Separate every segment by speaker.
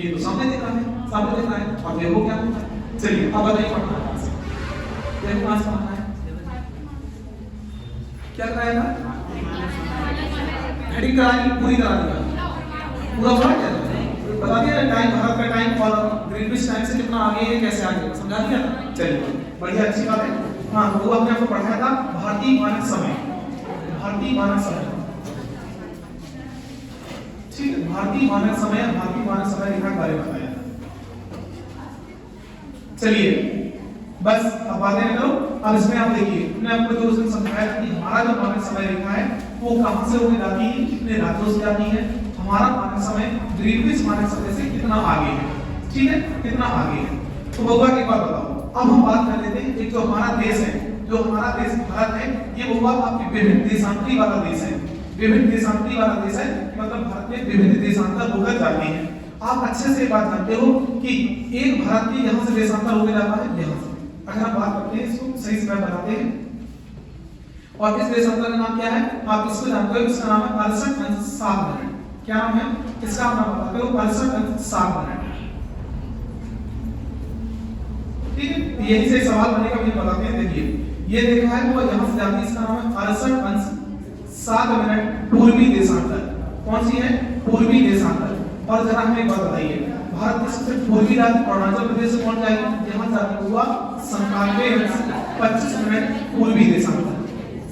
Speaker 1: ये तो सामने दिख रहा है, सामने दिख रहा है। और देखो क्या होता है, चलिए अब बताइए पढ़ना है कहाँ से, देखो कहाँ से पढ़ना है, क्या कराएगा, हेडिंग करानी पूरी करा दिया, पूरा पढ़ा क्या बता दिया, टाइम भारत का टाइम और ग्रीनविच टाइम से कितना आगे है, कैसे आगे है, समझा दिया। चलिए बढ़िया, अच्छी बात है। हाँ वो हमने आपको पढ़ाया था भारतीय मानक समय, भारतीय मानक समय, ठीक है, भारतीय मानक समय, भारतीय मानक समय रेखा के बारे में बताया। चलिए बस अब बातें करो। अब इसमें आप देखिए, मैंने आपको जो उसमें समझाया था कि हमारा जो मानक समय रेखा है वो कहां से होकर जाती है, कितने राज्यों से जाती है, हमारा मानक समय ग्रीनविच मानक समय से कितना आगे है, ठीक है, कितना आगे है। तो बउआ एक बात बताओ, अब हम बात कर लेते हैं एक जो हमारा देश है, जो हमारा देश भारत है, ये बउआ आपके विभिन्न देशांतरी वाला देश है, विभिन्न देशांतरी वाला देश है, मतलब भारत में विभिन्न देशांतर होकर जाते हैं। आप अच्छे से बात जानते हो कि एक भारत के यहाँ से देशांतर होकर जाता है यहाँ से, अगर हम बात करते हैं इसको सही से बताते हैं। और इस देशांतर का नाम क्या है, आप इसको जानते हो, इसका नाम है 68.7 मिनट। क्या नाम है इसका, आप नाम बताते हो 68.7 मिनट, ठीक है। यही से सवाल बनेगा, मुझे बताते हैं। देखिए ये देखा है वो यहाँ से जाती है, इसका नाम है 68.7 मिनट पूर्वी देशांतर। कौन सी है, पूर्वी देशांतर। और जरा हमें एक बात बताइए, भारत के सबसे पूर्वी राज्य अरुणाचल प्रदेश से कौन जाएगी, यहाँ जाती हुआ 97.25 मिनट पूर्वी देशांतर,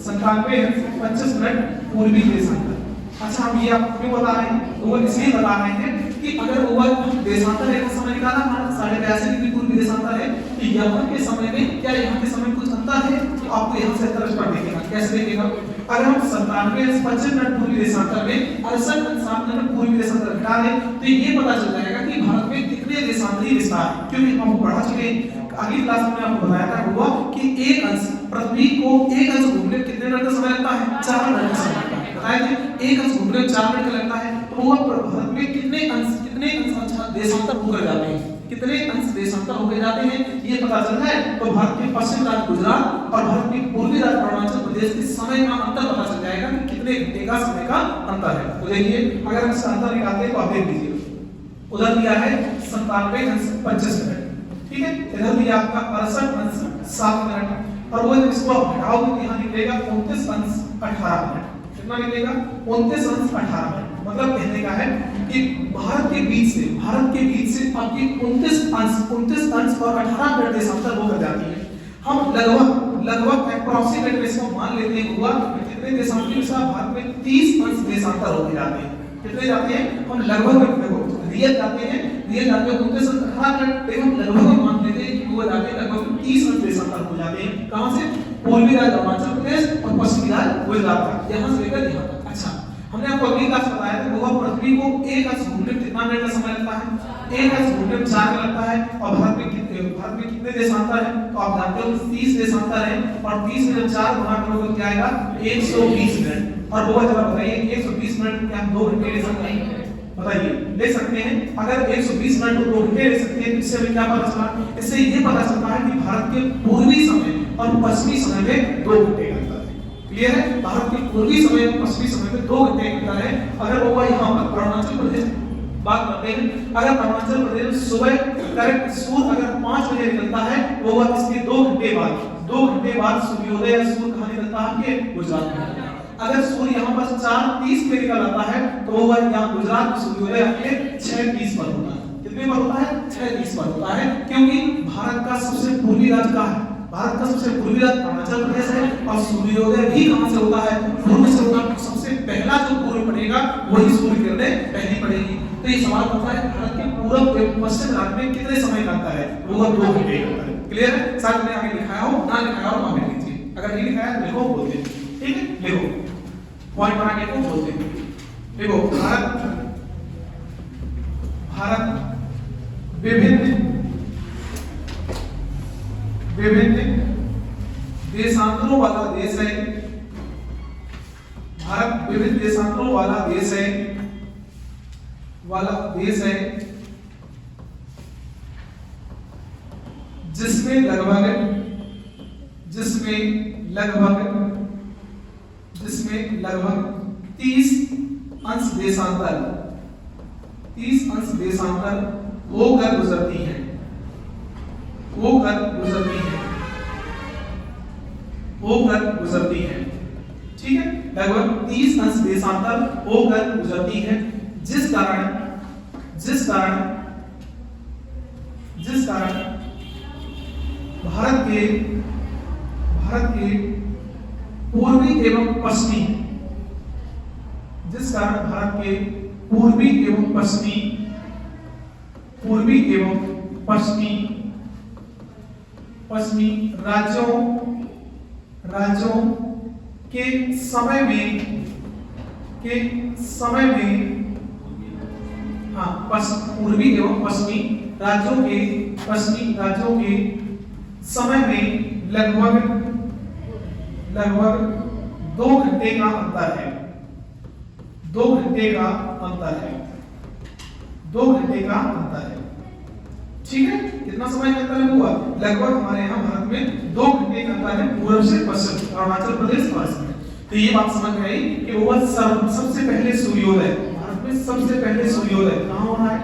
Speaker 1: 97.25 मिनट पूर्वी देशांतर। अच्छा हम ये आपको क्यों बता रहे हैं, वो इसलिए बता रहे हैं कि अगर वो देशांतर रेखा समय निकाला हमारा 82.5 डिग्री पूर्वी देशांतर है, तो यहाँ के समय में क्या यहाँ के समय कुछ अंतर है, तो आपको यहाँ से तरफ पर देखेगा, कैसे देखेगा, अगर हम 97.25 मिनट पूर्वी देशांतर में 68.7 मिनट पूर्वी देशांतर घटा दें तो ये पता चल जाएगा कि भारत में कितने देशांतरी विस्तार है। क्योंकि हम पढ़ा चुके हैं, अगली क्लास में आपको बताया था हुआ कि एक अंश पृथ्वी को एक अंश घूमने कितने मिनट का समय लगता है, 4 मिनट का समय लगता है, बताया थे एक अंश घूमने में 4 मिनट का लगता है। तो वो भारत में कितने अंश देशांतर होकर जाते हैं, कितने अंश देशांतर होकर जाते हैं ये पता चलता है। तो भारत के पश्चिम राज्य गुजरात और भारत के पूर्वी राज्य अरुणाचल प्रदेश के समय का अंतर पता चल जाएगा कि कितने घंटे का समय का अंतर है। तो देखिए अगर हम इसका अंतर निकालते हैं तो आप देख लीजिए, उधर दिया है 97.25 मिनट, ठीक है, इधर दिया आपका 68.7 मिनट, और वो इसको आप घटाओगे तो यहाँ निकलेगा 29.18 मिनट। कितना निकलेगा, 29.18 मिनट। मतलब कहने का है कि भारत के बीच से आपकी 29 अंश और 18 मिनट देशांतर होकर जाती है। हम लगभग अप्रोक्सीमेट में इसको मान लेते हैं हुआ कितने देशांतर से भारत में 30 अंश देशांतर होकर जाते हैं। कितने जाते हैं, हम लगभग देखो रियल जाते हैं 29 अंश 18 मिनट, लेकिन हम लगभग मान लेते हैं कि वो जाते हैं लगभग 30 अंश देशांतर हो जाते हैं। कहां से, पूर्वी राज्य अरुणाचल प्रदेश और पश्चिमी राज्य गुजरात तक, यहां से लेकर यहां तक। अच्छा हमने आपको अगली क्लास बताया था वो पृथ्वी को एक अंश घूमने में कितना मिनट का समय लगता है, एक अंश घूमने में 4 मिनट लगता है। और भारत में कितने देशांतर है, तो आप जानते हो 30 देशांतर है, और 30 में 4 गुणा करोगे तो क्या आएगा 120 मिनट। और वो जरा बताइए 120 मिनट में क्या हम 2 घंटे ले सकते हैं, बताइए ले सकते हैं। अगर 120 मिनट को 2 घंटे ले सकते हैं तो इससे हमें क्या पता चला, इससे ये पता चलता है कि भारत के पूर्वी समय और पश्चिमी समय में 2 घंटे का अंतर है। क्लियर है, भारत के पूर्वी समय और पश्चिमी समय में 2 घंटे का अंतर है। अगर वो यहाँ पर अरुणाचल प्रदेश बात करते हैं, अगर अरुणाचल प्रदेश सुबह करेक्ट सूर्य अगर 5 बजे निकलता है वो इसके 2 घंटे बाद सूर्योदय या सूर्य कहाँ निकलता है, गुजरात में। अगर सूर्य यहाँ पर 4:30 पे निकल आता है तो वो यहाँ गुजरात में सूर्योदय आपके 6:30 पर होता है। कितने पर होता है, 6:30 पर होता है। क्योंकि भारत का सबसे पूर्वी राज्य कहाँ है, भारत का सबसे पूर्वी राज्य अरुणाचल प्रदेश है, और सूर्योदय भी कहाँ से होता है, पूर्व से होता है। सबसे पहला जो पूर्व पड़ेगा वही सूर्य किरणें पहली पड़ेगी। तो ये सवाल होता है भारत के पूर्व एवं पश्चिम राज्य में कितने समय का अंतर है, वो 2 घंटे का अंतर है। क्लियर है, साथ में आगे लिखाया हो ना लिखाया हो आप लिख लीजिए, अगर नहीं लिखाया है लिखो बोल दे, ठीक है, लिखो पॉइंट बना के को बोलते हैं। देखो भारत विभिन्न देशांतरों वाला देश है, भारत विभिन्न देशांतरों वाला देश है जिसमें लगभग 30 अंश देशांतर 30 अंश देशांतर होकर गुजरती है, होकर गुजरती है, होकर गुजरती है। ठीक है, लगभग 30 अंश देशांतर होकर गुजरती है, जिस कारण भारत के पूर्वी एवं पश्चिमी, जिस कारण भारत के पूर्वी एवं पश्चिमी राज्यों के समय में पूर्वी एवं पश्चिमी राज्यों के समय में लगभग 2 घंटे का अंतर है, 2 घंटे का अंतर है, 2 घंटे का अंतर है। ठीक है, कितना समय का अंतर हुआ? लगभग हमारे यहाँ भारत में 2 घंटे का अंतर है पूर्व से पश्चिम, अरुणाचल प्रदेश और असम। तो ये बात समझ में आई कि वो सबसे पहले सूर्योदय, भारत में सबसे पहले सूर्योदय कहाँ हो रहा है?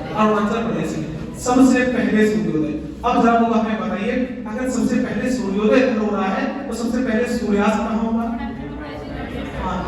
Speaker 1: अरुणाचल प्रदेश में सबसे पहले सूर्योदय। अब जरा लोग हमें बताइए, अगर सबसे पहले सूर्योदय हो रहा है तो सबसे पहले सूर्यास्त कहाँ होगा?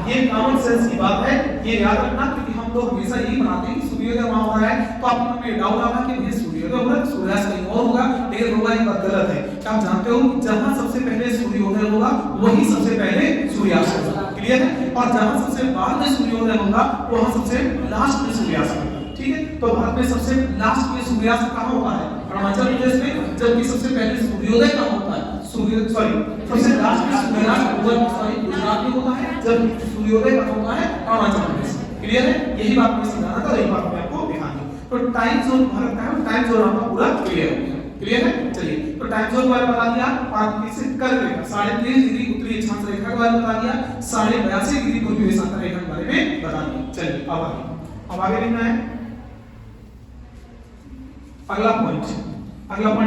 Speaker 1: ये कॉमन सेंस की बात है, ये याद रखना, क्योंकि हम लोग हमेशा यही बनाते हैं कि सूर्योदय वहां हो रहा है, तो आपको में डाउट आना कि ये सूर्योदय हो रहा है, सूर्यास्त कहीं और होगा, लेकिन होगा ये बात गलत है। क्या आप जानते हो कि जहां सबसे पहले सूर्योदय होगा वही सबसे पहले सूर्यास्त होगा? क्लियर है? और जहां सबसे बाद में सूर्योदय होगा वहां सबसे लास्ट में सूर्यास्त होगा। ठीक है, तो भारत में सबसे लास्ट में सूर्यास्त कहां होता है? अरुणाचल प्रदेश में, जबकि सबसे पहले सूर्योदय कहां होता है? सबसे लास्ट में सूर्यास्त गुजरात में होता है, जब सूर्योदय कहां होता है? अरुणाचल प्रदेश। क्लियर है? यही बात मैं समझाना था, यही बात मैं आपको दिखानी। तो टाइम जोन भारत का है, टाइम जोन आपका पूरा क्लियर हो गया। क्लियर है? चलिए, तो टाइम जोन के बारे में बता दिया, और इसे कर्क रेखा 23.5 डिग्री उत्तरी अक्षांश रेखा के बारे में बता दिया, 82.5 डिग्री पूर्वी देशांतर रेखा के बारे में बता दिया। चलिए अब आगे लिखना है अगला पॉइंट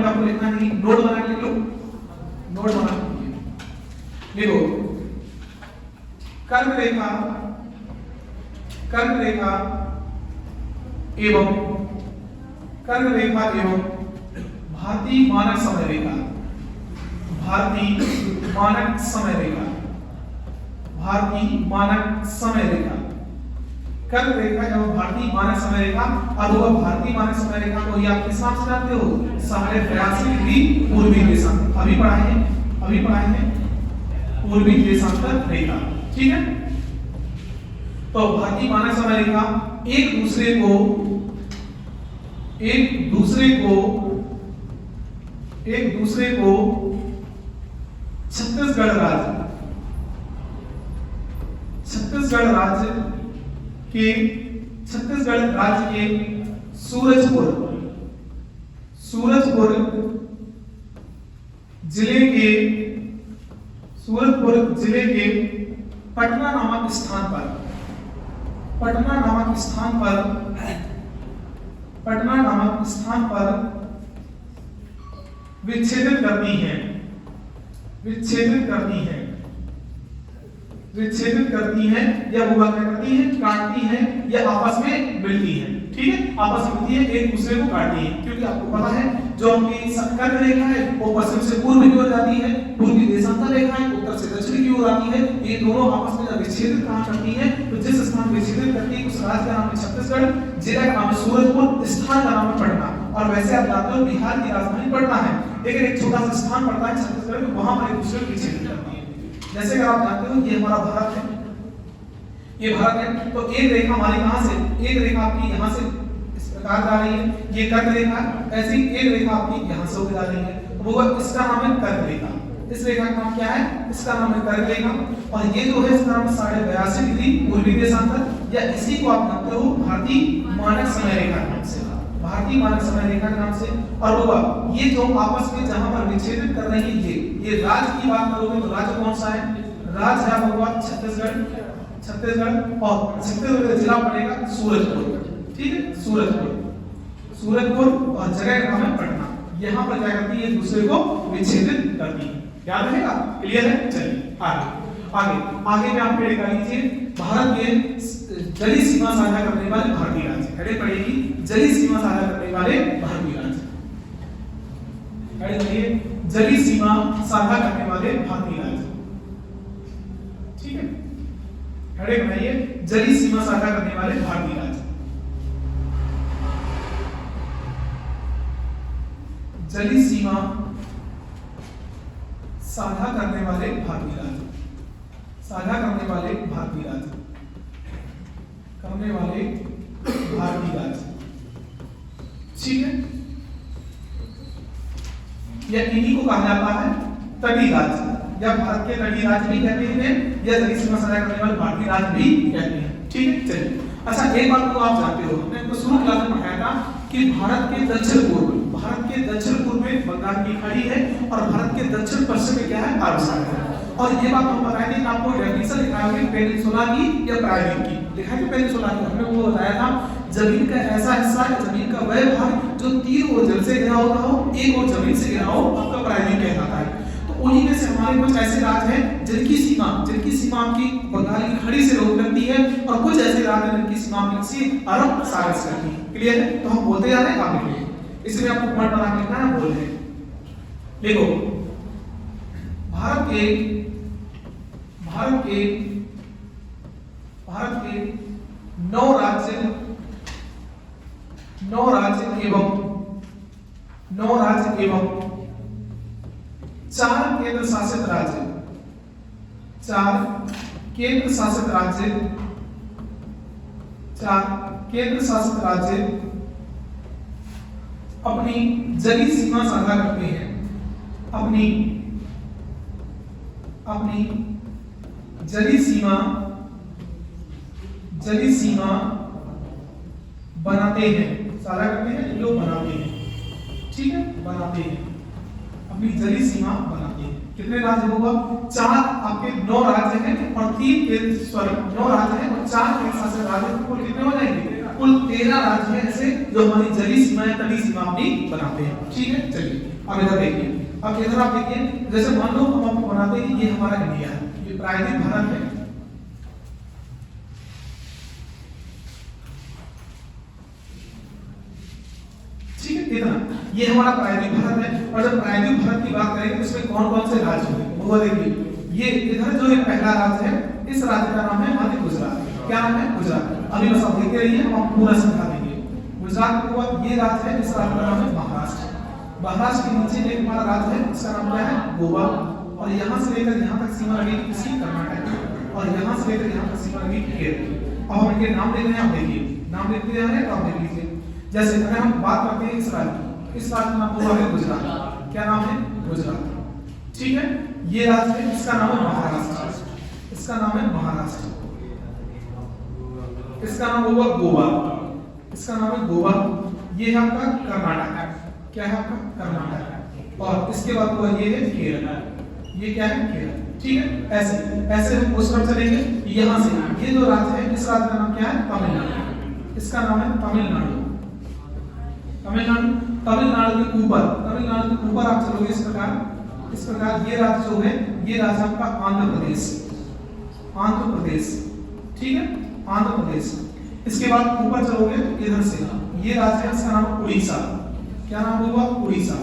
Speaker 1: आपको लिखना है, नोट बना के लिख लो, नोट बना लिखो। कर्क रेखा एवं भारतीय मानक समय रेखा, कर्क रेखा एवं भारतीय मानक समय रेखा। अब वो भारतीय मानक समय रेखा को ही आप किस नाम से जानते हो? 82.5 डिग्री पूर्वी देशांतर। अभी पढ़ाए हैं पूर्वी देशांतर रेखा। ठीक है, तो भारतीय मानक समय रेखा एक दूसरे को छत्तीसगढ़ राज्य के सूरजपुर जिले के पटना नामक स्थान पर विच्छेदित करती है या वो क्या करती है? काटती है या आपस में मिलती है। ठीक है, आपस में मिलती है, एक दूसरे को काटती है, क्योंकि आपको पता है जो आपकी कर्क रेखा है वो पश्चिम से पूर्व की ओर जाती है, पूर्वी देशांतर रेखा है उत्तर से दक्षिण की ओर आती है। ये दोनों आपस में जब विच्छेदित कहां करती है, तो जिस स्थान विच्छेदित करती है उस राज्य का नाम है छत्तीसगढ़, जिला का नाम है सूरजपुर, स्थान का नाम है पटना। और वैसे आप जानते हो बिहार की राजधानी पटना है, लेकिन एक छोटा सा स्थान पड़ता है छत्तीसगढ़ में, वहां पर एक दूसरे को विच्छेदित करती है। जैसे कि आप जानते हो ये हमारा भारत है, तो एक रेखा हमारी कहां से, एक रेखा आपकी यहां से इस प्रकार जा रही है, ये कर्क रेखा, ऐसी एक रेखा आपकी यहां से होकर जा रही है, तो वो इसका नाम है कर्क रेखा। इस रेखा का नाम क्या है? इसका नाम है कर्क रेखा। और ये जो है इसका नाम 82.5 डिग्री पूर्वी देशांतर, या इसी को आप जानते हो भारतीय मानक समय रेखा के नाम से, भारतीय मानक समय रेखा के नाम से। और वो ये जो आपस में जहां पर विच्छेदित कर रही है, ये राज्य की बात करोगे तो राज्य कौन सा है? राज्य है होगा छत्तीसगढ़, और छत्तीसगढ़ का जिला पड़ेगा सूरजपुर। ठीक है, सूरजपुर और जगह का नाम है पटना। यहाँ पर क्या करती है? एक दूसरे को विच्छेदित करती है। याद रहेगा? क्लियर है? चलिए आगे में आप पेड़ लीजिए, भारत के जलीय सीमा साझा करने वाले भारतीय राज्य। जलीय सीमा साझा करने वाले भारतीय राज्य। जलीय सीमा साझा करने वाले भारतीय राज्य, ठीक है, हेडिंग बनाइए जलीय सीमा साझा करने वाले भारतीय राज्य। जलीय सीमा साझा करने वाले भारतीय राज्य, साझा करने वाले भारतीय राज्य, करने वाले भारतीय राज्य, ठीक है। या इन्हीं को कहा जाता है तटीय राज्य, या भारत के तटीय राज्य भी कहते हैं, या जलीय सीमा साझा करने वाले भारतीय राज्य भी कहते हैं, ठीक है। चलिए, अच्छा एक बात को आप जानते हो, हमने तो शुरू क्लास में पढ़ाया था कि भारत के दक्षिण पूर्व में बंगाल की खाड़ी है और भारत के दक्षिण पश्चिम में क्या है, अरब सागर है। और ये बात हम बताएंगे कि आपको डेफिनेशन लिखा होगी पेनिनसुला की या प्रायद्वीप की, लिखा है पेनिनसुला की, हमने वो बताया था जमीन का ऐसा हिस्सा है, जमीन का वह भाग जो तीर और जल से घिरा होता हो, एक और जमीन से घिरा हो, आपका प्रायद्वीप कहलाता है। तो उन्हीं में से हमारे कुछ ऐसे राज्य हैं जिनकी सीमा आपकी बंगाल की खाड़ी से रोक करती है, और कुछ ऐसे राज्य हैं जिनकी सीमा किसी अरब सागर से करती है। क्लियर है? तो हम बोलते जा रहे हैं, आप लिखिए, इसलिए आपको पॉइंट बना के लिखना है, बोल रहे हैं। देखो, भारत के 9 राज्य एवं 4 केंद्र शासित राज्य, 4 केंद्र शासित राज्य अपनी जलीय सीमा साझा करते हैं, अपनी जलीय सीमा बनाते हैं, साझा करते हैं, लोग बनाते हैं, ठीक है, बनाते हैं, अपनी जलीय सीमा बनाते हैं। कितने राज्य होगा? 4 आपके 9 राज्य हैं और 9 राज्य हैं और 4 केंद्र शासित राज्य, कुल कितने हो जाएंगे? कुल 13 राज्य हैं ऐसे जो हमारी जलीय सीमा या तटीय सीमा अपनी बनाते हैं, ठीक है। चलिए, अब इधर देखिए, अब इधर आप देखिए, जैसे मान लो हम आपको बनाते हैं ये हमारा इंडिया है, ये प्रायद्वीप भारत है, ठीक है, इतना ये हमारा प्रायद्वीप भारत है। और जब प्रायद्वीप भारत की बात करेंगे तो इसमें कौन कौन से राज्य होंगे वो देखिए। ये इधर जो एक पहला राज्य है, इस राज्य का नाम है हमारे गुजरात। क्या नाम है? गुजरात। अभी बस आप देखते रहिए, हम आपको पूरा समझा देंगे। गुजरात के बाद ये राज्य है, इस राज्य का नाम है महाराष्ट्र। महाराष्ट्र के नीचे एक हमारा राज्य है, इसका नाम क्या है? गोवा। और यहाँ से लेकर यहाँ तक सीमा लगी किसी कर्नाटक, और यहाँ से लेकर यहाँ तक सीमा लगी केरल। अब हम इनके नाम देख रहे हैं, आप देखिए, नाम देखते जा रहे हैं तो आप देख लीजिए। जैसे अगर हम बात करते हैं इस राज्य की, इस राज्य का नाम हुआ है गुजरात। क्या नाम है? गुजरात, ठीक है। ये राज्य है, इसका नाम है महाराष्ट्र, इसका नाम है महाराष्ट्र। इसका नाम होगा गोवा, इसका नाम है गोवा। ये है आपका कर्नाटक, क्या है आपका? कर्नाटक। और इसके बाद हुआ ये है केरल, ये क्या है? केरल, ठीक है। ऐसे ऐसे हम उस तरफ चलेंगे, यहाँ से ये जो राज्य है, इस राज्य का नाम क्या है? तमिलनाडु, इसका नाम है तमिलनाडु। तमिलनाडु के ऊपर आप चलोगे इस प्रकार ये राज्य जो है, ये राज्य आपका आंध्र प्रदेश, ठीक है, आंध्र प्रदेश। इसके बाद ऊपर चलोगे तो इधर से ये राज्य है, इसका नाम उड़ीसा। क्या नाम होगा? उड़ीसा।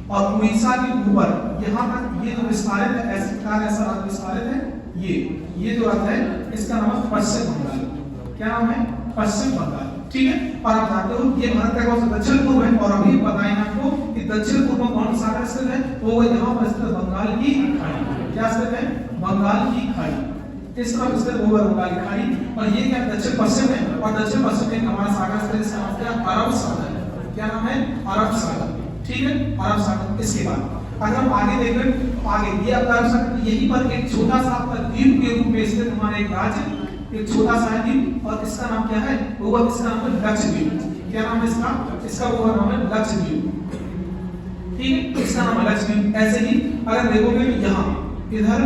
Speaker 1: और उड़ीसा के ऊपर यहाँ तक ये जो विस्तारित है, ऐसे प्रकार ऐसा राज्य विस्तारित है, ये जो राज्य है, इसका नाम है पश्चिम बंगाल। क्या नाम है? पश्चिम बंगाल, ठीक है। और आप जानते हो ये भारत का कौन सा दक्षिण पूर्व है, और अभी बताएं आपको कि दक्षिण पूर्व में कौन सा सागर स्थित है, वो यहाँ पर स्थित बंगाल की खाड़ी। क्या स्थित है? बंगाल की खाड़ी। इस तरफ स्थित वो बंगाल की खाड़ी, और ये क्या दक्षिण पश्चिम है, और दक्षिण पश्चिम में हमारा सागर स्थित, इसका नाम क्या? अरब सागर। क्या नाम है? अरब सागर, ठीक है, अरब सागर। इसके बाद अगर हम आगे देखें तो आगे ये आपका अरब सागर, यहीं पर एक छोटा सा आपका द्वीप के रूप में स्थित हमारा एक राज्य, एक छोटा सा द्वीप, और इसका नाम क्या है? वो इसका नाम है लक्षद्वीप। क्या नाम है इसका? इसका वो नाम है लक्षद्वीप, ठीक है, इसका नाम है लक्षद्वीप। ऐसे ही अगर देखोगे तो यहाँ इधर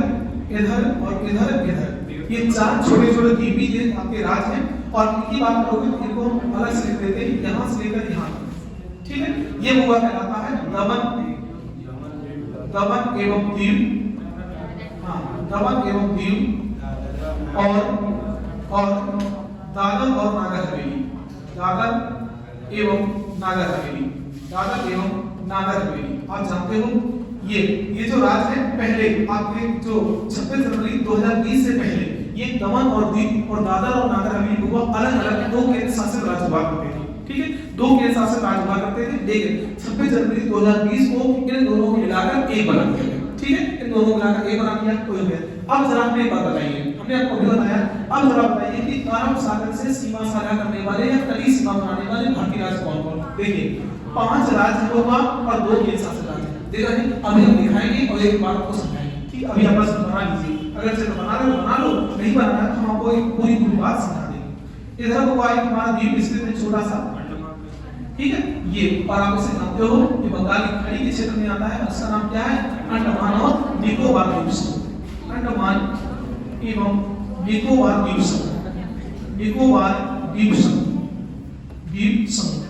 Speaker 1: और इधर ये 4 छोटे छोटे द्वीपी ये आपके राज्य हैं, और इनकी बात करोगे तो इनको हम अलग से लिख देते हैं, यहाँ से लेकर यहाँ तक, ठीक है। ये हुआ कहलाता है दमन एवं दीव, हाँ, दमन एवं दीव, और दादर और नागर हवेली, दादर एवं नागर हवेली, दादर एवं नागर हवेली। आप जानते हो ये जो राज्य है पहले आपके जो 26 जनवरी 2020 से पहले ये दमन और दीव और दादर और नागर हवेली को अलग-अलग दो केंद्र शासित राज्य हुआ करते थे। ठीक है, दो केंद्र शासित राज्य हुआ करते थे, लेकिन 26 जनवरी 2020 को इन दोनों को मिलाकर एक बना दिया गया। ठीक है, इन दोनों को मिलाकर एक बना दिया तो हो गया। अब जरा हमें एक बात बताइए, हमने आपको भी बताया, अब जरा बताइए कि अरब सागर से सीमा साझा करने वाले या तटीय सीमा बनाने वाले भारतीय राज्य कौन-कौन? देखिए 5 राज्य होगा और 2 केंद्र शासित राज्य। देख रहे हैं, अभी हम दिखाएंगे और एक बात आपको समझाएंगे। ठीक, अभी आप बस बना लीजिए, अगर से बना रहे हो बना लो, नहीं बनाना है तो हम आपको एक पूरी बात समझा देंगे। इधर को आए हमारा द्वीप स्थित है छोटा सा, ठीक है, ये और आप इसे जानते हो ये बंगाल की खाड़ी के क्षेत्र में आता है। इसका नाम क्या है? अंडमान और निकोबार द्वीप समूह। अंडमान एवं निकोबार द्वीप समूह, निकोबार द्वीप समूह, द्वीप समूह।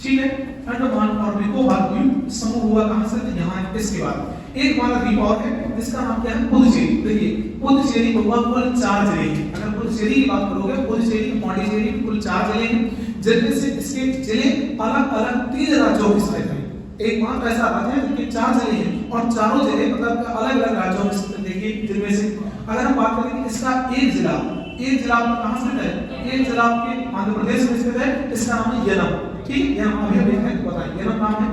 Speaker 1: ठीक है, अंडमान और निकोबार द्वीप समूह हुआ कहां से? यहाँ इसके बाद एक हमारा द्वीप और है जिसका नाम क्या है? पुदुचेरी। देखिए पुदुचेरी को हुआ कुल 4 जिले हैं। अगर पुदुचेरी की बात करोगे, पुदुचेरी पौंडीचेरी कुल 4 जिले हैं, जिनमें से इसके जिले अलग-अलग 3 राज्यों में स्थित हैं। एकमात्र ऐसा राज्य है जिनके 4 जिले हैं और चारों जिले मतलब अलग-अलग राज्यों में स्थित। देखिए जिनमें से अगर हम बात करें कि इसका एक जिला कहां स्थित है? एक जिला आपके आंध्र प्रदेश में स्थित है, इसका नाम है यनम। ठीक, यनम अभी हम देखें तो बताएं, यनम नाम है।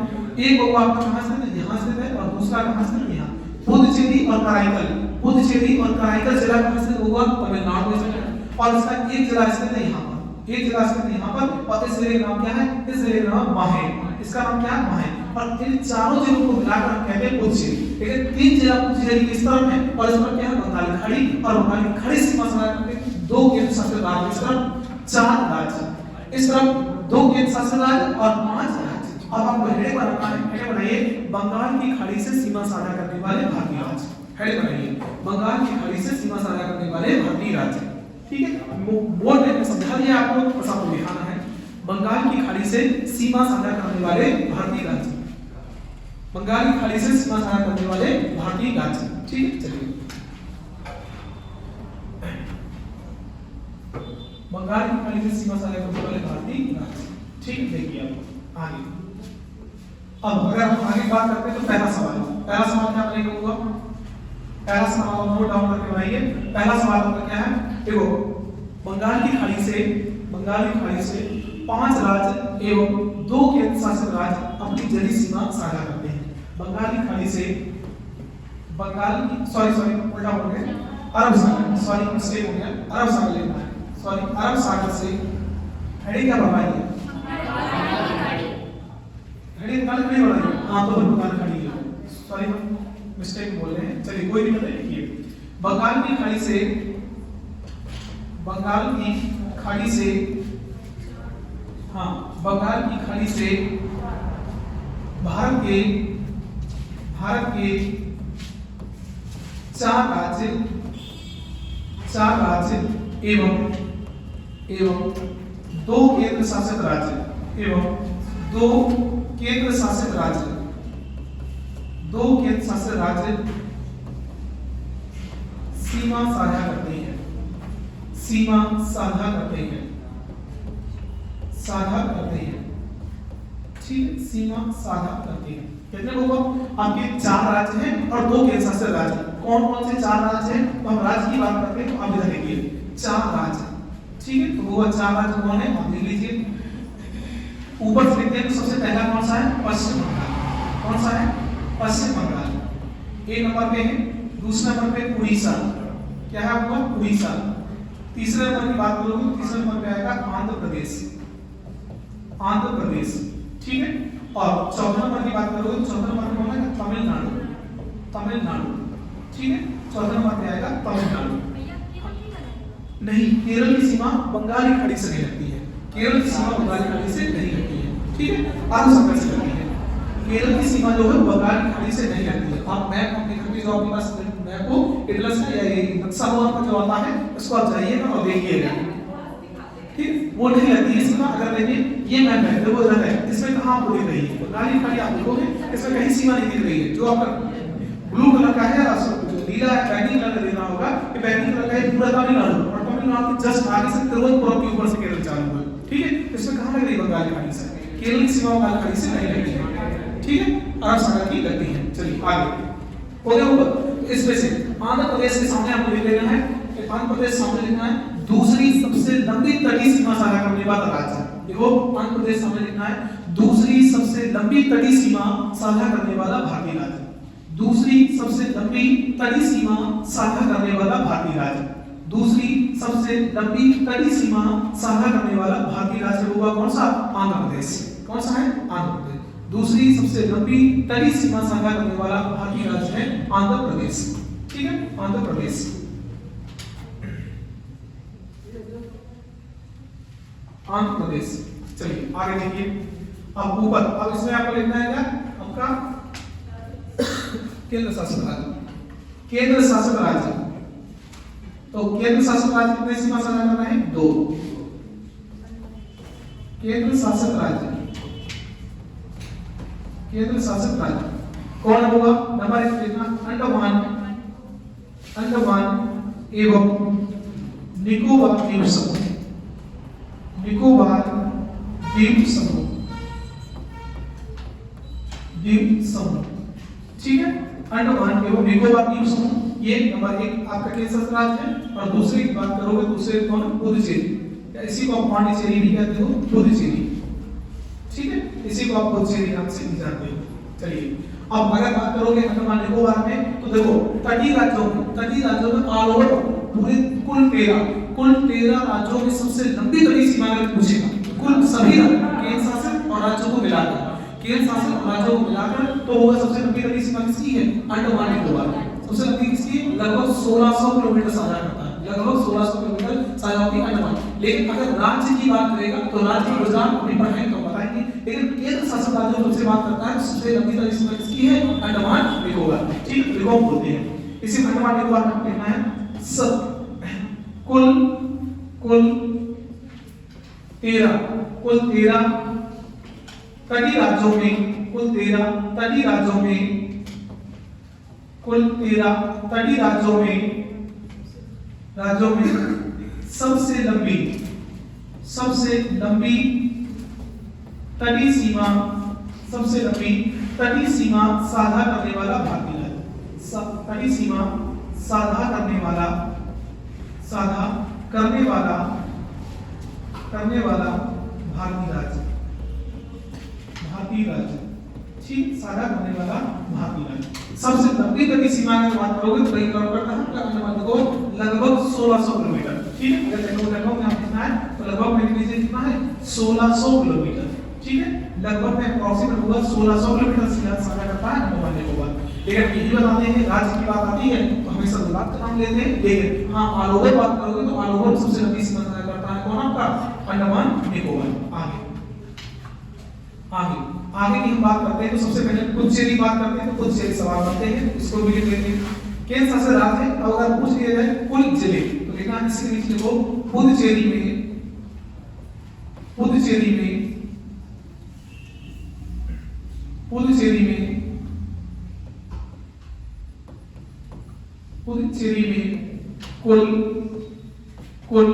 Speaker 1: एक वो आपका कहां स्थित है? यहां स्थित है, और दूसरा कहां स्थित है? यहां। पुदुचेरी और कराईकल, पुदुचेरी और कराईकल जिला कहां स्थित होगा? तमिलनाडु में स्थित है, और इसका एक जिला स्थित है यहां पर, एक जिला स्थित है यहां पर, और इस जिले का नाम क्या है? इस जिले का नाम माहे। इसका नाम क्या है? माहे। और इन चारों जिलों को मिलाकर हम कहते हैं पुदुचेरी। लेकिन 3 जिला पुदुचेरी किस तरफ है और इस पर क्या है? बंगाली खाड़ी, और बंगाली खाड़ी सीमा साझा करते हैं 2 केंद्र शासित राज्य, इस तरफ 4 राज्य, इस तरफ 2 केंद्र शासित राज्य और 5 राज्य। अब आपको हेडिंग बनाना है, हेडिंग बनाइए बंगाल की खाड़ी से सीमा साझा करने वाले भारतीय राज्य। हेडिंग बनाइए बंगाल की खाड़ी से सीमा साझा करने वाले भारतीय राज्य। ठीक है, बोर्ड ने समझा दिया आपको, बस आपको दिखाना है बंगाल की खाड़ी से सीमा साझा करने वाले भारतीय राज्य, बंगाल की खाड़ी से सीमा साझा करने वाले भारतीय राज्य। ठीक है, चलिए बंगाल की खाड़ी से सीमा साझा करने वाले भारतीय राज्य। ठीक है, देखिए अब आगे, अब अगर हम आगे बात करते हैं तो पहला सवाल क्या बनेगा? पहला सवाल नोट डाउन करके बनाइए। पहला सवाल आपका क्या है? देखो बंगाल की खाड़ी से 5 राज्य एवं 2 केंद्र शासित राज्य अपनी जलीय सीमा साझा करते हैं। बंगाल की खाड़ी से उल्टा हो गया, अरब सागर, मिस्टेक हो गया, अरब सागर लेना है, अरब सागर से हेडिंग क्या बनवाइए? हेडिंग बंगाल खाड़ी बनाइए। हाँ तो बंगाल खाड़ी है, मिस्टेक बोल रहे हैं, चलिए कोई नहीं, लिखिए बंगाल की खाड़ी से भारत के 4 राज्य एवं 2 केंद्र शासित राज्य सीमा साझा करते हैं। ठीक, सीमा साझा करते हैं। कितने लोग? आपके 4 राज्य हैं और 2 केंद्र शासित राज्य। कौन कौन से 4 राज्य हैं? तो हम राज्य की बात करते हैं, तो आप इधर देखिए 4 राज्य। ठीक है, तो वो 4 राज्य कौन है? आप देख लीजिए, ऊपर से लिखते हैं तो सबसे पहला कौन सा है? पश्चिम बंगाल। कौन सा है? पश्चिम बंगाल एक नंबर पे है। दूसरे नंबर पे उड़ीसा, क्या है आपका? उड़ीसा। तीसरे नंबर की बात करोगे, तीसरे नंबर पे आएगा आंध्र प्रदेश। ठीक है, और चौथे नंबर की बात करोगे तो चौथे नंबर पे कौन है? तमिलनाडु। ठीक है, चौथे नंबर पे आएगा तमिलनाडु। नहीं, केरल की सीमा बंगाल की खाड़ी से नहीं लगती है, केरल की सीमा बंगाल की खाड़ी से नहीं लगती है। ठीक है, आगे समझ से लगती है, केरल की सीमा जो है बंगाल की खाड़ी से नहीं लगती है। आप मैप हम देखोगे, जो आपके पास मैप को एटलस का या ये नक्शा हुआ का जो आता है उसको आप जाइएगा और देखिएगा। ठीक, वो नहीं लगती है सीमा। अगर देखिए ये मैप है, देखो इधर है, इसमें कहां आपको दिख रही है? बंगाल की खाड़ी आप देखोगे, इसमें कहीं सीमा नहीं दिख रही है। जो आपका ब्लू कलर का है, नीला है, बैंगनी कलर का देना होगा कि बैंगनी कलर का है पूरा तमिलनाडु, और तमिलनाडु के जस्ट आगे से तिरुवनंतपुरम के ऊपर से केरल चालू है। ठीक है, इसमें कहां लग रही है? बंगाल की खाड़ी से। केरल की सीमाओं काल खाड़ी से नहीं लगती है, ठीक है, अरब सागर की लगती है। चलिए आगे हो गया ऊपर। इसमें से आंध्र प्रदेश के सामने आपको लिख लेना है, आंध्र प्रदेश सामने लिखना है दूसरी सबसे लंबी तटीय सीमा साझा करने वाला राज्य। देखो आंध्र प्रदेश सामने लिखना है दूसरी सबसे लंबी तटीय सीमा साझा करने वाला भारतीय राज्य, दूसरी सबसे लंबी तटीय सीमा साझा करने वाला भारतीय राज्य, दूसरी सबसे लंबी तटीय सीमा साझा करने वाला भारतीय राज्य होगा कौन सा? आंध्र प्रदेश। कौन सा है? आंध्र प्रदेश। दूसरी सबसे लंबी तटीय सीमा साझा करने वाला भारतीय राज्य है आंध्र प्रदेश, ठीक है, आंध्र प्रदेश। आंध्र प्रदेश। चलिए आगे देखिए, अब ऊपर, अब इसमें आपको लिखना है क्या? आपका केंद्र शासित राज्य, केंद्र शासित राज्य। तो केंद्र शासित राज्य कितने सीमा साझा करना है? 2। केंद्र शासित राज्य, केंद्र शासित राज्य कौन होगा? नंबर 1 लिखना अंडमान, अंडमान एवं निकोबार द्वीप समूह, निकोबार द्वीप समूह, द्वीप समूह, ठीक है, अंडमान एवं निकोबार द्वीप समूह। ये नंबर 1 आपका केंद्र शासित राज्य है। और दूसरे की बात करोगे, दूसरे कौन? पुदुचेरी, इसी को आप पांडिचेरी भी कहते हो, पुदुचेरी, ठीक है, इसी को आप पुदुचेरी नाम से भी जानते हो। चलिए अब अगर बात करोगे अंडमान निकोबार में, तो देखो तटीय राज्यों में ऑल ओवर पूरे कुल 13 राज्यों में सबसे लंबी तटीय सीमा अगर पूछेगा, कुल सभी केंद्र शासित और राज्यों को मिलाकर, केंद्र शासित और राज्यों को मिलाकर, तो होगा सबसे लंबी तटीय सीमा किसकी है? अंडमान निकोबार। सबसे लंबी किसकी? लगभग 1600 किलोमीटर साझा करता है, लगभग 1600 किलोमीटर साझा होती है अंडमान। लेकिन अगर राज्य की बात करेगा तो राज्य गुजरात अभी पढ़ाएंगे तो बताएंगे, लेकिन केंद्र शासित राज्यों से बात करता है सबसे लंबी तटीय सीमा किसकी है? अंडमान निकोबार, ठीक है, निकोबार बोलते हैं इसी अंडमान निकोबार में। कहना है कुल 13 तटीय राज्यों में, कुल 13 तटीय राज्यों में, कुल 13 तटीय राज्यों में सबसे लंबी तटीय सीमा, सबसे लंबी तटीय सीमा साझा करने वाला भारतीय राज्य, तटीय सीमा साझा करने वाला भारतीय राज्य, ठीक, साझा करने वाला भारतीय राज्य। सबसे लंबी तटीय सीमा की बात करोगे तो करीब करता है अंडमान को लगभग 1600 किलोमीटर, ठीक है, अगर लगभग में आप कितना है तो लगभग में लीजिए कितना है? 1600 किलोमीटर, ठीक है, लगभग में अप्रोक्सीमेट होगा 1600 किलोमीटर सीमा साझा करता है अंडमान निकोबार। लेकिन यही बताते हैं राज्य की बात आती है तो हमेशा गुजरात का नाम लेते हैं, लेकिन हाँ ऑल ओवर बात करोगे तो ऑल ओवर सबसे लंबी सीमा साझा करता है कौन? आपका अंडमान निकोबार। आगे की हम बात करते हैं तो सबसे पहले पुदुचेरी बात करते हैं, तो पुदुचेरी सवाल बनते हैं, इसको भी लिख लेते हैं। केंद्र शासित राज्य है, अगर पूछ लिया जाए कुल जिले तो लिखना है इसके नीचे देखो पुदुचेरी में, पुदुचेरी में कुल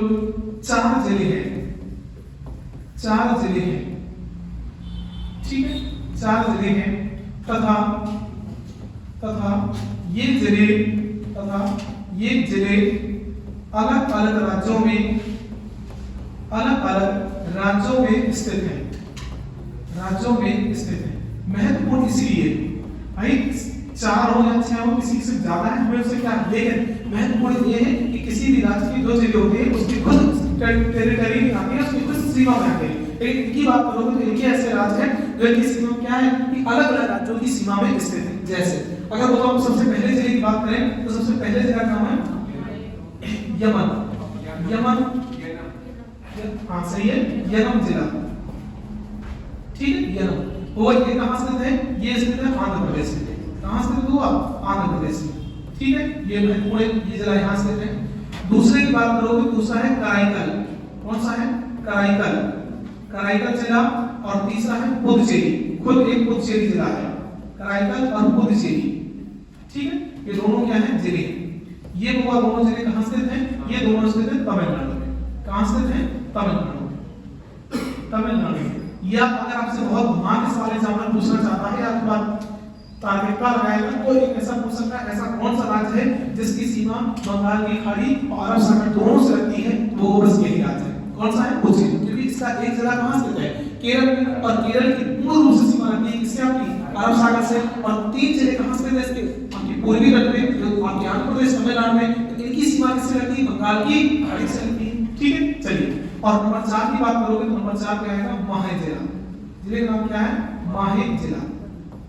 Speaker 1: 4 जिले हैं, 4 जिले हैं, ठीक है, 4 जिले हैं तथा ये जिले अलग अलग राज्यों में स्थित हैं, महत्वपूर्ण इसलिए भाई 4 हो या 6 हो, किसी से ज्यादा है हमें उससे क्या, लेकिन महत्वपूर्ण ये है कि किसी भी राज्य की 2 जिले होते हैं उसकी खुद टेरिटरी आती है, उसकी खुद सीमा बनाते हैं। लेकिन इनकी बात करोगे तो इनके ऐसे राज्य हैं जो इनकी सीमा क्या है कि अलग अलग राज्यों की सीमा में स्थित है। जैसे अगर बताओ सबसे पहले जिले की बात करें तो सबसे पहले जिला का नाम है यमन, हाँ सही है, यनम जिला, ठीक है, यनम वो ये कहां स्थित है? ये स्थित है आंध्र प्रदेश में। कहां स्थित हुआ? आंध्र प्रदेश में, ठीक है, ये महत्वपूर्ण ये जिला यहां स्थित है। दूसरे की बात करोगे, दूसरा है कराईकल। कौन सा है? कराईकल जिला। और तीसरा है पुदुचेरी, खुद एक पुदुचेरी जिला है, कराईकल और पुदुचेरी, ठीक है, ये दोनों क्या है? जिले। ये हुआ दोनों जिले कहां स्थित हैं? ये दोनों स्थित हैं तमिलनाडु में। कहां स्थित हैं? तमिलनाडु में। या अगर आपसे बहुत घुमा के सवाल एग्जामिनर पूछना चाहता है या थोड़ा तार्किकता लगाएगा तो एक ऐसा पूछ सकता है, ऐसा कौन सा राज्य है जिसकी सीमा बंगाल की खाड़ी और अरब सागर दोनों से लगती है, वो बस यही राज्य है। कौन सा है? पूछिए, क्योंकि इसका एक जिला कहां स्थित है? केरल में, और केरल की पूर्ण रूप से सीमा लगती है किससे? आपकी अरब सागर से। और 3 जिले कहां स्थित है इसके? आपकी पूर्वी तट में, जो आपके आंध्र प्रदेश, तमिलनाडु में, तो इनकी सीमा किससे लगती है? बंगाल की खाड़ी से लगती है। ठीक है, चलिए। और नंबर 4 की बात करोगे तो नंबर 4 क्या आएगा? माहे जिला। जिले का नाम क्या है? माहे जिला।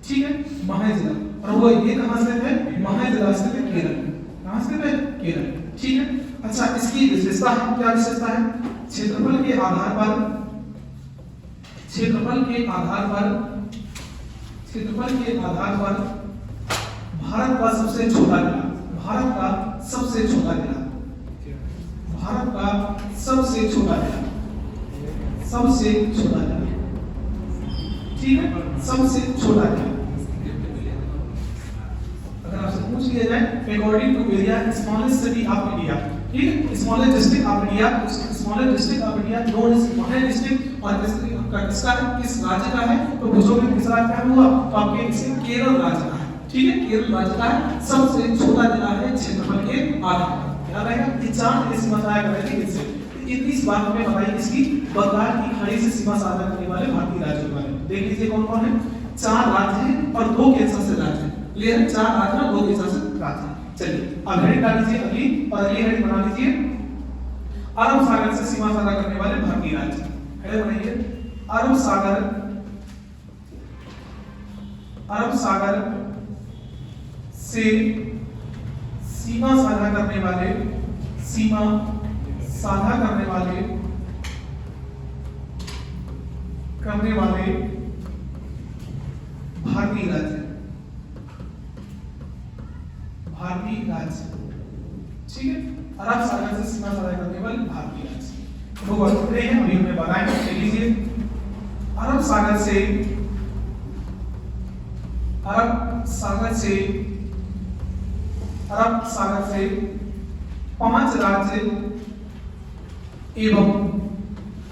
Speaker 1: ठीक है, माहे जिला। और वो ये कहां स्थित है? माहे जिला स्थित है केरल में। कहां स्थित है? केरल। ठीक है, अच्छा, इसकी विशेषता है, क्या विशेषता है? क्षेत्रफल के आधार पर, क्षेत्रफल के आधार पर, क्षेत्रफल के आधार पर भारत का सबसे छोटा जिला, भारत का सबसे छोटा जिला, भारत का सबसे छोटा जिला, सबसे छोटा जिला। ठीक है, सबसे छोटा जिला। अगर आपसे पूछ लिया जाए according to area smallest city of India, ठीक है, smallest district of India, smallest district of India known as Mahe district, और किसका है? किस राज्य का है? तो पूछोगे किस राज्य का हुआ, तो आपके इससे केरल राज्य का है। ठीक है, केरल राज्य का है, सबसे छोटा जिला है क्षेत्रफल के आधार पर। याद रहेगा, ये 4 जिले सीमा साझा कर रहे थे इससे। इस बात में बताइए इसकी बंगाल की खाड़ी से सीमा साझा करने वाले भारतीय राज्यों के बारे में। देख लीजिए कौन कौन है। 4 राज्य हैं और 2 केंद्र शासित राज्य हैं। क्लियर है? 4 राज्य और 2 केंद्र शासित राज्य हैं। चलिए अब हेडिंग डाल लीजिए अगली, और अगली हेडिंग बना लीजिए अरब सागर से सीमा साझा करने वाले भारतीय राज्य। हेडिंग बनाइए अरब सागर, अरब सागर से सीमा साझा करने वाले, सीमा साझा करने वाले भारतीय राज्य, भारतीय राज्य। ठीक है, अरब सागर से सीमा साझा करने वाले भारतीय राज्य दो वर्ड हैं, अभी हमने बताया। देख लीजिए अरब सागर से, अरब सागर से, अरब सागर से 5 राज्य एवं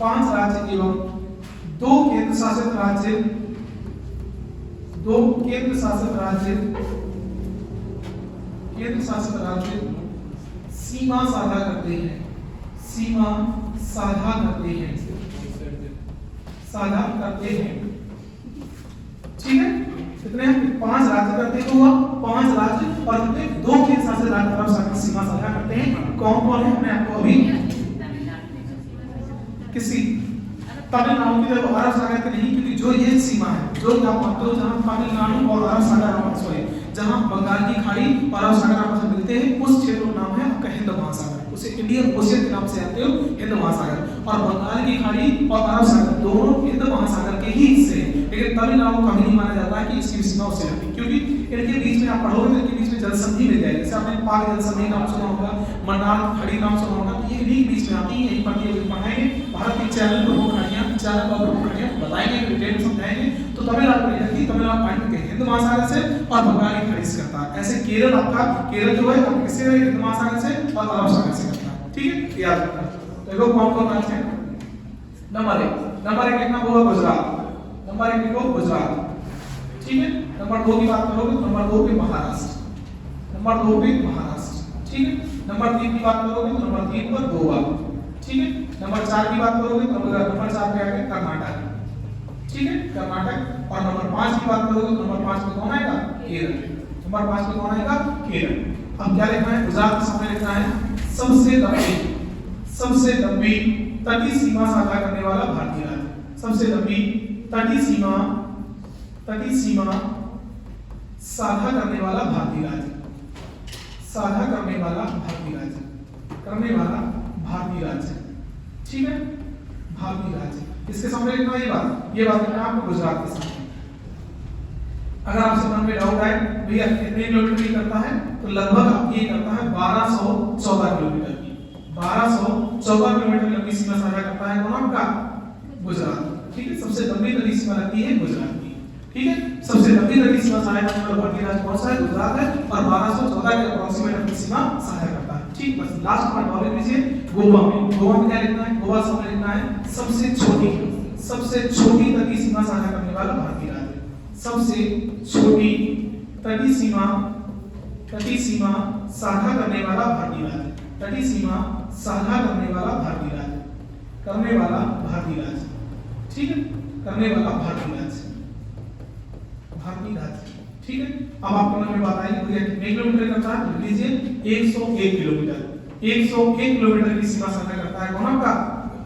Speaker 1: 5 राज्य एवं 2 केंद्र शासित राज्य, 2 केंद्र शासित राज्य, केंद्र शासित राज्य सीमा साझा करते हैं, सीमा साझा करते हैं, साझा करते हैं। ठीक है, कितने? 5 राज्य करते हैं, हुआ 5 राज्य और कितने? 2 केंद्र शासित राज्य अरब सागर सीमा साझा करते हैं। कौन कौन है? हमने आपको अभी किसी तमिलनाडु की तरफ अरब सागर की नहीं, क्योंकि जो ये सीमा है, जो आप मानते हो जहां तमिलनाडु और अरब सागर आपस में, जहां बंगाल की खाड़ी और अरब सागर आपस में मिलते हैं, उस क्षेत्र का नाम है आपका हिंद महासागर। उसे इंडियन ओशियन के नाम से जानते हो, हिंद महासागर। और बंगाल की खाड़ी और अरब सागर दोनों हिंद महासागर के ही हिस्से हैं, लेकिन तमिलनाडु का नहीं माना जाता है कि इसकी सीमा उससे लगती, क्योंकि इनके बीच में आप पढ़ोगे तो इनके बीच में जल संधि मिल जाएगी। जैसे आपने पाक जल संधि नाम सुना होगा, मंडार खाड़ी नाम सुना होगा, तो ये भी बीच में आती है। यही पर ये पढ़ाएंगे भारत के चैनल प्रमुख खाड़ियां, चैनल पर प्रमुख खाड़ियां बताएंगे, डिटेल में समझाएंगे। तो तमिलनाडु में रहती, तमिलनाडु पानी के हिंद महासागर से और बंगाल की खाड़ी से करता है। ऐसे केरल आपका, केरल जो है वो किससे? हिंद महासागर से और अरब सागर से करता है। ठीक है, याद रखना। देखो कौन कौन राज्य हैं। नंबर 1 लिखना होगा गुजरात, नंबर 1 लिखो गुजरात। ठीक है, नंबर 2 की बात करोगे तो नंबर 2 पे महाराष्ट्र, नंबर 2 पे महाराष्ट्र। ठीक है, नंबर 3 की बात करोगे तो नंबर 3 पर गोवा। ठीक है, नंबर 4 की बात करोगे तो नंबर 4 पे आएगा कर्नाटक। ठीक है, कर्नाटक। और नंबर 5 की बात करोगे तो नंबर 5 पे कौन आएगा? केरल। नंबर 5 पे कौन आएगा? केरल। अब क्या लिखना है? गुजरात के सामने लिखना है सबसे लंबी, सबसे लंबी तटीय सीमा साझा करने वाला भारतीय राज्य, सबसे लंबी तटीय सीमा, तटीय सीमा साझा करने वाला भारतीय राज्य, साझा करने वाला भारतीय राज्य, करने वाला भारतीय राज्य। ठीक है, भारतीय राज्य। इसके सामने लिखना ये बात लिखना आपको गुजरात के सामने। अगर आपसे मन में डाउट आए भैया कितने किलोमीटर की करता है, तो लगभग ये करता है 1214 किलोमीटर की, 1214 किलोमीटर लंबी सीमा साझा करता है। कौन आपका? गुजरात। ठीक है, सबसे लंबी नदी सीमा लगती है गुजरात की। ठीक है, सबसे लंबी नदी सीमा साझा करने वाला भारतीय राज्य कौन सा है? गुजरात है, और 1214 के अप्रोक्सीमेट अपनी सीमा साझा करता है। ठीक, बस लास्ट पॉइंट और लिख लीजिए गोवा में। गोवा में क्या लिखना है? गोवा सामने लिखना है सबसे छोटी, सबसे छोटी तटीय सीमा साझा करने वाला भारतीय राज्य, सबसे छोटी तटीय सीमा साझा करने वाला भारतीय राज्य, तटीय सीमा साझा करने वाला भारतीय राज्य, ठीक है, करने वाला भारतीय राज्य, ठीक है। अब आपको नंबर बात आई भैया कितने किलोमीटर करता है, तो लीजिए 101 किलोमीटर, 101 किलोमीटर की सीमा साझा करता है कौन आपका,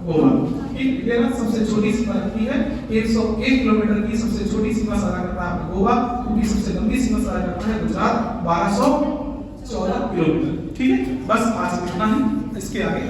Speaker 1: गोवा, ठीक है ना। सबसे छोटी सीमा रखी है 101 किलोमीटर की, सबसे छोटी सीमा साझा करता है गोवा, क्योंकि सबसे लंबी सीमा साझा करता है गुजरात 1214 किलोमीटर, ठीक है। बस आज इतना ही, इसके आगे